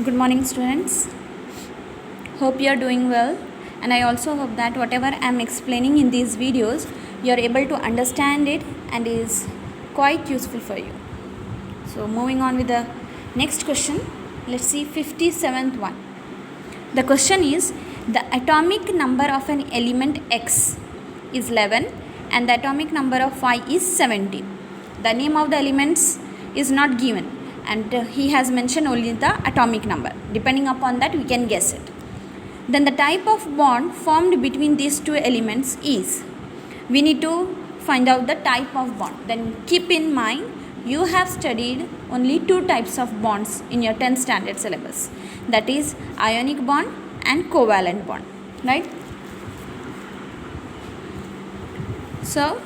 Good morning, students. Hope you are doing well, and I also hope that whatever I am explaining in these videos, you are able to understand it and is quite useful for you. So, moving on with the next question, let's see 57th one. The question is the atomic number of an element X is 11 and the atomic number of Y is 17. The name of the elements is not given, and he has mentioned only the atomic number. Depending upon that, we can guess it. Then the type of bond formed between these two elements is, we need to find out the type of bond. Then keep in mind, you have studied only two types of bonds in your 10th standard syllabus, that is ionic bond and covalent bond, right? So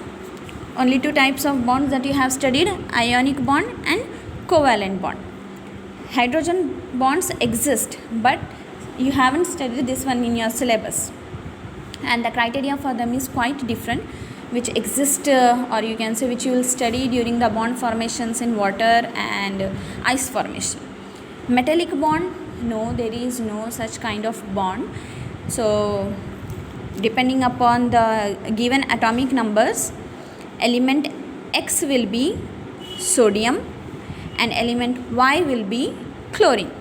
only two types of bonds that you have studied, ionic bond and covalent bond. Hydrogen bonds exist, but you haven't studied this one in your syllabus, and the criteria for them is quite different, which exist or you can say which you will study during the bond formations in water and ice formation. Metallic bond, no, there is no such kind of bond. So depending upon the given atomic numbers, element X will be sodium and element Y will be chlorine.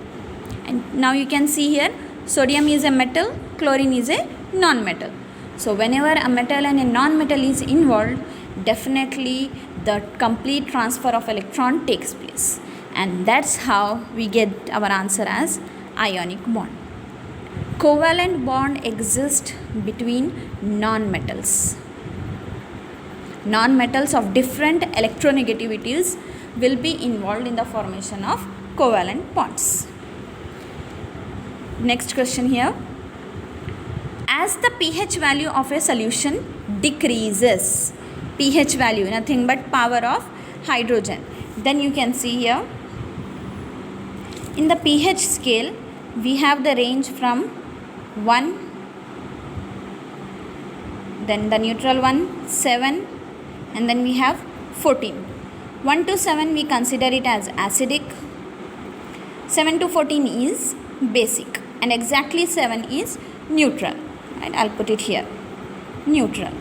And now you can see here, sodium is a metal, chlorine is a non-metal. So whenever a metal and a non-metal is involved, definitely the complete transfer of electron takes place, and that's how we get our answer as ionic bond. Covalent bond exists between non-metals. Non-metals of different electronegativities will be involved in the formation of covalent bonds. Next question here. As the pH value of a solution decreases, pH value nothing but power of hydrogen, then you can see here in the pH scale we have the range from 1, then the neutral one 7, and then we have 14. 1 to 7 we consider it as acidic, 7 to 14 is basic, and exactly 7 is neutral. Right, I'll put it here, neutral.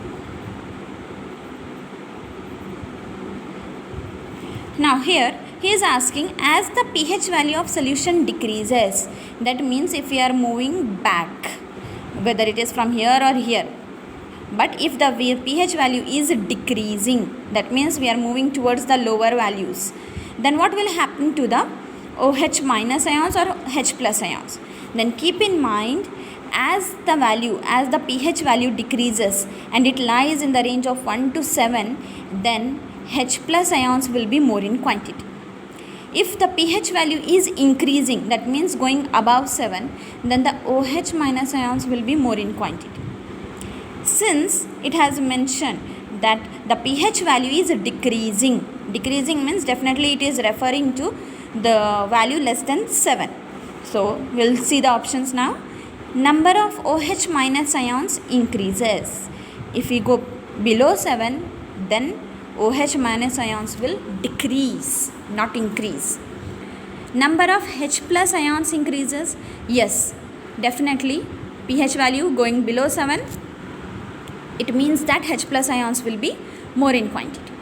Now here he is asking, as the pH value of solution decreases, that means if we are moving back, whether it is from here or here, but if the pH value is decreasing, that means we are moving towards the lower values, then what will happen to the OH minus ions or H plus ions? Then keep in mind, as the pH value decreases and it lies in the range of 1 to 7, then H plus ions will be more in quantity. If the pH value is increasing, that means going above 7, then the OH minus ions will be more in quantity. Since it has mentioned that the pH value is decreasing means definitely it is referring to the value less than 7. So we'll see the options now. Number of OH minus ions increases. If we go below 7, then OH minus ions will decrease, not increase. Number of H plus ions increases. Yes, definitely pH value going below 7, it means that H plus ions will be more in quantity.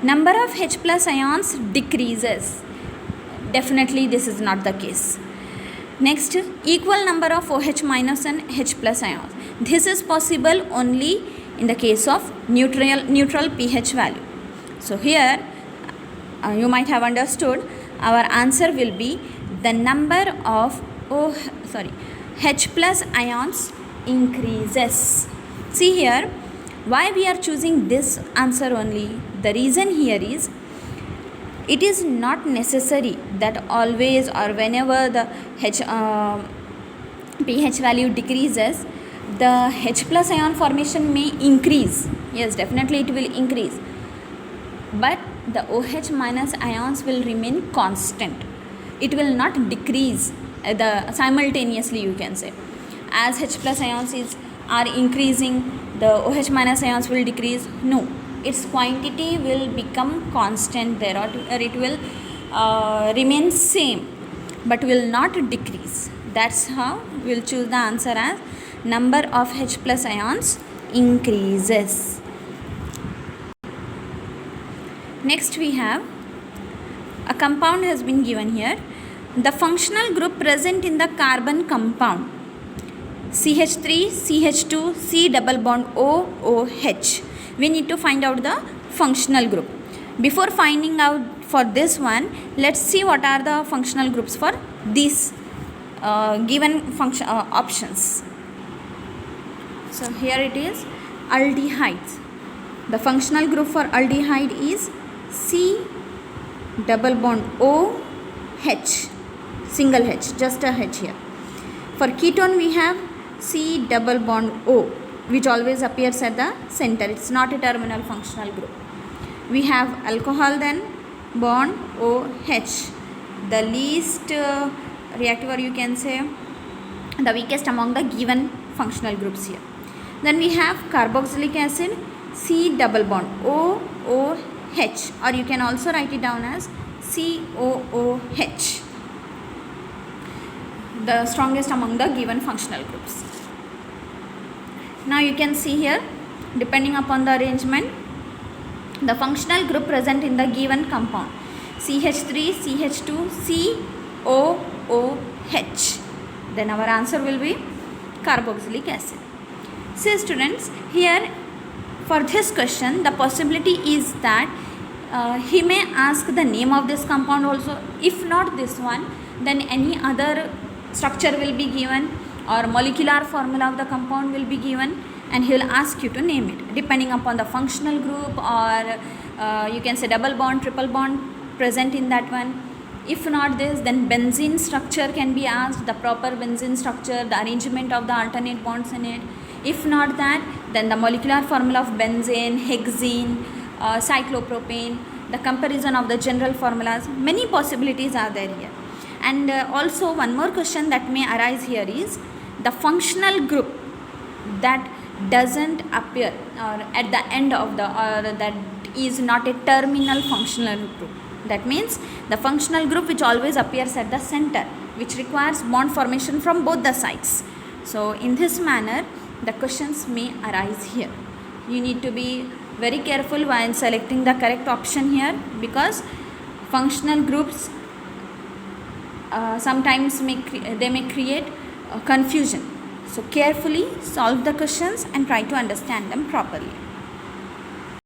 Number of H plus ions decreases. Definitely this is not the case. Next, equal number of OH minus and H plus ions. This is possible only in the case of neutral pH value. So here you might have understood our answer will be the number of H plus ions increases. See here, why we are choosing this answer only? The reason here is, it is not necessary that always or whenever the pH value decreases, the H plus ion formation may increase. Yes, definitely it will increase, but the OH minus ions will remain constant. It will not decrease simultaneously, you can say. As H plus ions are increasing, the OH minus ions will decrease. No, its quantity will become constant there, or it will remain same. but will not decrease. That's how we'll choose the answer as number of H plus ions increases. Next we have a compound has been given here. The functional group present in the carbon compound CH3, CH2, C double bond O, OH. We need to find out the functional group. Before finding out for this one, let's see what are the functional groups for these given function options. So here it is aldehydes. The functional group for aldehyde is C double bond O H, single H, just a H here. For ketone we have C double bond O, which always appears at the center. It's not a terminal functional group. We have alcohol then, bond OH, the least reactive, or you can say the weakest among the given functional groups here. Then we have carboxylic acid, C double bond OOH, or you can also write it down as COOH, the strongest among the given functional groups. Now you can see here, depending upon the arrangement, the functional group present in the given compound CH3, CH2, COOH. Then our answer will be carboxylic acid. See students, here for this question the possibility is that he may ask the name of this compound also. If not this one, then any other structure will be given or molecular formula of the compound will be given, and he will ask you to name it depending upon the functional group, or you can say double bond, triple bond present in that one. If not this, then benzene structure can be asked, the proper benzene structure, the arrangement of the alternate bonds in it. If not that, then the molecular formula of benzene, hexene, cyclopropane, the comparison of the general formulas. Many possibilities are there here. And also one more question that may arise here is the functional group that doesn't appear or at the end of the, or that is not a terminal functional group. That means the functional group which always appears at the center, which requires bond formation from both the sides. So in this manner the questions may arise here. You need to be very careful while selecting the correct option here, because functional groups sometimes may create confusion. So carefully solve the questions and try to understand them properly.